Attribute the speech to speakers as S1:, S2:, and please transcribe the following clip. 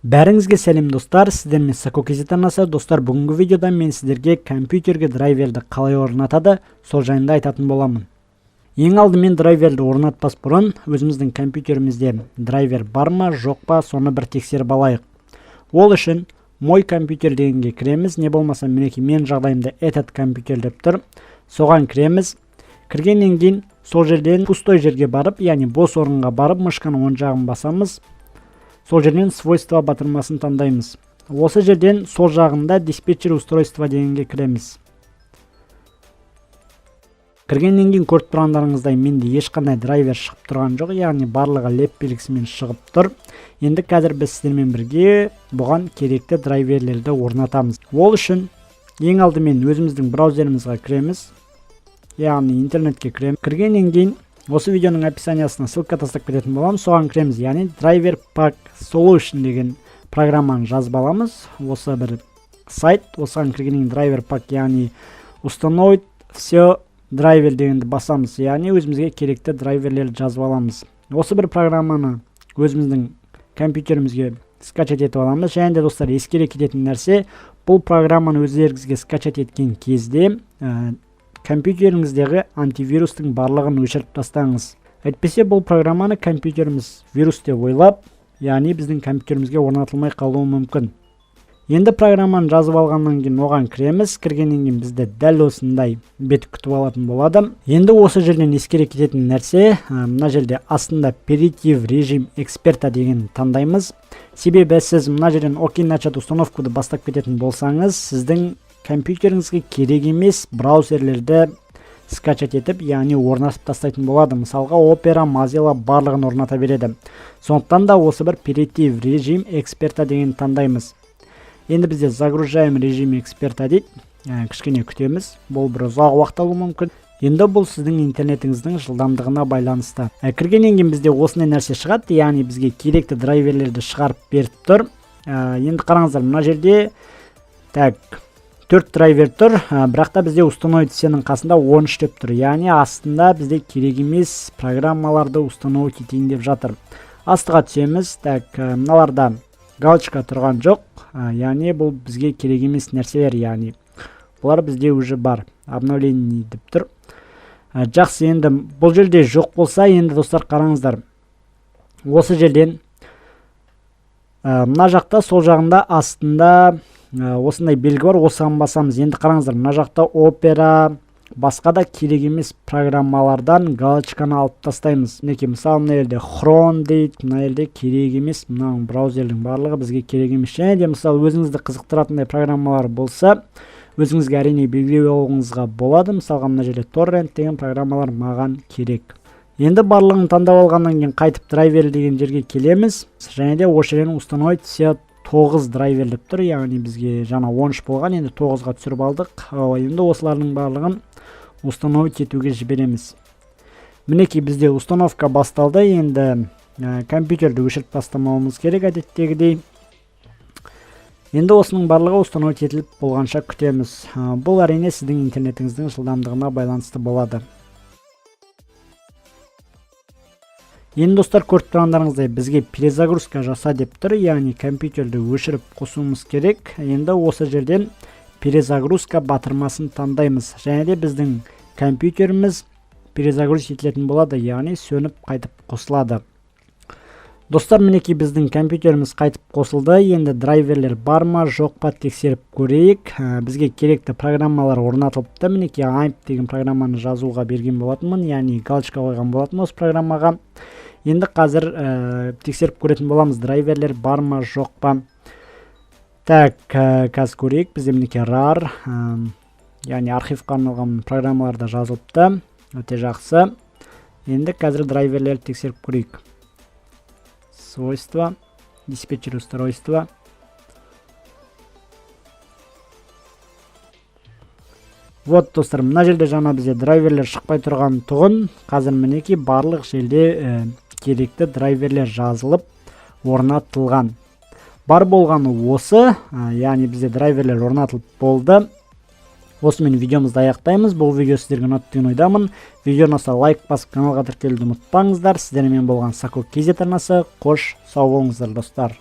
S1: Бәріңізге сәлем достар, сіздермен Сако KZ арнасы. Достар, бүгінгі видеода мен сіздерге компьютерге драйверді қалай орнатады, сол жайында айтатын боламын. Ең алдымен драйверді орнатпас бұрын, өзіміздің компьютерімізде драйвер бар ма, жоқ па, соны бір тексеріп алайық. Ол үшін мой компьютер дегенге кіреміз, не болмаса мінекей мен жағдайымда этот компьютер деп тұр. Соған кіреміз. Кіргеннен кейін сол жерден пустой жерге барып, яғни бос орынға барып, мышканың оң жағын басамыз. Сол жерден свойства батырмасын таңдаймыз. Осы жерден сол жағында диспетчер устройства дегенге кіреміз. Кіргеннен кейін көріп тұрғандарыңыздай менде ешқандай драйвер шығып тұрған жоқ, яғни барлығы леп белгісімен шығып тұр. Енді қазір біз сіздермен бірге бұған керекті драйверлерді орнатамыз. Ол үшін ең алдымен өзіміздің браузерімізге кіреміз, яғни интернетке кіреміз. Кіргеннен кейін осы видеоның описаниясына ссылка тастап кететін боламын, соған кіреміз, яғни Driver Pack Solution деген программаны жазып аламыз. Осы бір сайт, осыған кіргеннен Driver Pack, яғни установить все драйвер дегенді басамыз, яғни өзімізге керекті драйверлерді жазып аламыз. Осы бір программаны өзіміздің компьютерімізге скачать етіп аламыз. Және де достар, ескере кететін нәрсе, бұл программаны өздеріңізге скачать еткен кезде компьютеріңіздегі антивирустың барлығын өшіріп тастаңыз. Әйтпесе бұл программаны компьютеріміз вирус деп ойлап, яғни біздің компьютерімізге орнатылмай қалуы мүмкін. Енді программаны жазып алғаннан кейін оған кіреміз. Кіргеннен кейін бізді дәл осындай бет күтіп алатын болады. Енді осы жерден ескере кететін нәрсе, мына жерде астында оператив режим эксперта деген таңдаймыз. Себебі сіз мына жерден окей начать установкуды бастап кететін болсаңыз, сіздің компьютеріңізге керек емес браузерлерді скачать етіп, яғни орнатып тастайтын болады. Мысалға Opera, Mozilla барлығын орната береді. Сондықтан да осы бір оператив режим эксперта деген таңдаймыз. Енді бізде загружаем режим эксперта дейді. Кішкене күтеміз. Бұл бір ұзақ уақыт алуы мүмкін. Енді бұл сіздің интернетіңіздің жылдамдығына байланысты. Кіргеннен кейін бізде осындай нәрсе шығады, яғни бізге керекті драйверлерді шығарып беріп тұр. Енді қараңыздар, мына жерде 4 драйвер тұр, бірақ та бізде установить сенің қасында 13 деп тұр. Яғни астында бізде керек емес программаларды установить етейін деп жатыр. Астыға түсеміз. Мыналарда галочка тұрған жоқ, яғни бұл бізге керек емес нәрселер, яғни бұлар бізде уже бар. Обновление деп тұр. Жақсы, енді бұл жерде жоқ болса, енді достар қараңыздар. Осы жерден мына жақта сол жағында астында осындай белгі бар, осыған басамыз. Енді қараңыздар, мына жақта Opera, басқа да керек емес программалардан галочканы алып тастаймыз. Мінекей, мысалы мына жерде Chrome дейді, мына жерде керек емес, мына браузердің барлығы бізге керек емес. Және де мысалы өзіңізді қызықтыратындай программалар болса, өзіңізге әрине белгілеп алуыңызға болады. Мысалға мына жерде Torrent деген программалар маған керек. Енді барлығын таңдап алғаннан кейін қайтып драйвер деген жерге келеміз. Және де осы жерден установить все 9 драйвер деп тұр, яғни бізге жаңа 13 болған, енді 9-ға түсіріп алдық. Енді осылардың барлығын установить етуге жібереміз. Мінекей, бізде установка басталды. Енді компьютерді өшіріп тастамауымыз керек әдеттегідей. Енді осының барлығы установить етіліп болғанша күтеміз. Бұл әрине сіздің интернетіңіздің жылдамдығына байланысты болады. Енді достар, көріп тұрғандарыңыздай бізге перезагрузка жаса деп тұр, яғни компьютерді өшіріп қосуымыз керек. Енді осы жерден перезагрузка батырмасын таңдаймыз. Және де біздің компьютеріміз перезагруз етілетін болады, яғни сөніп қайтып қосылады. Достар, мінекей біздің компьютеріміз қайтып қосылды. Енді драйверлер бар ма, жоқ па тексеріп көрейік. Бізге керекті программалар орнатылыпты. Мінекей AIMP деген программаны жазуға берген болатынмын, яғни галочка қойған болатын осы программаға. Енді қазір тексеріп көретін боламыз, драйверлер бар ма, жоқ па. Қазір көрейік. Бізде мінекей RAR, яғни архивқа арналған программаларда жазылыпты. Өте жақсы. Енді қазір драйверлерді тексеріп көрейік. Свойства, диспетчер устройства. Вот достар, мына жерде жаңа бізде драйверлер шықпай тұрған тұғын. Қазір мінекей барлық жерде керекті драйверлер жазылып орнатылған. Бар болғаны осы, яғни бізде драйверлер орнатылып болды. Осымен видеомызды аяқтаймыз. Бұл видео сіздерге ұнады деген ойдамын. Видео ұнаса лайк басып каналға тіркелуді ұмытпаңыздар. Сіздермен болған Сако KZ арнасы. Қош сау болыңыздар достар.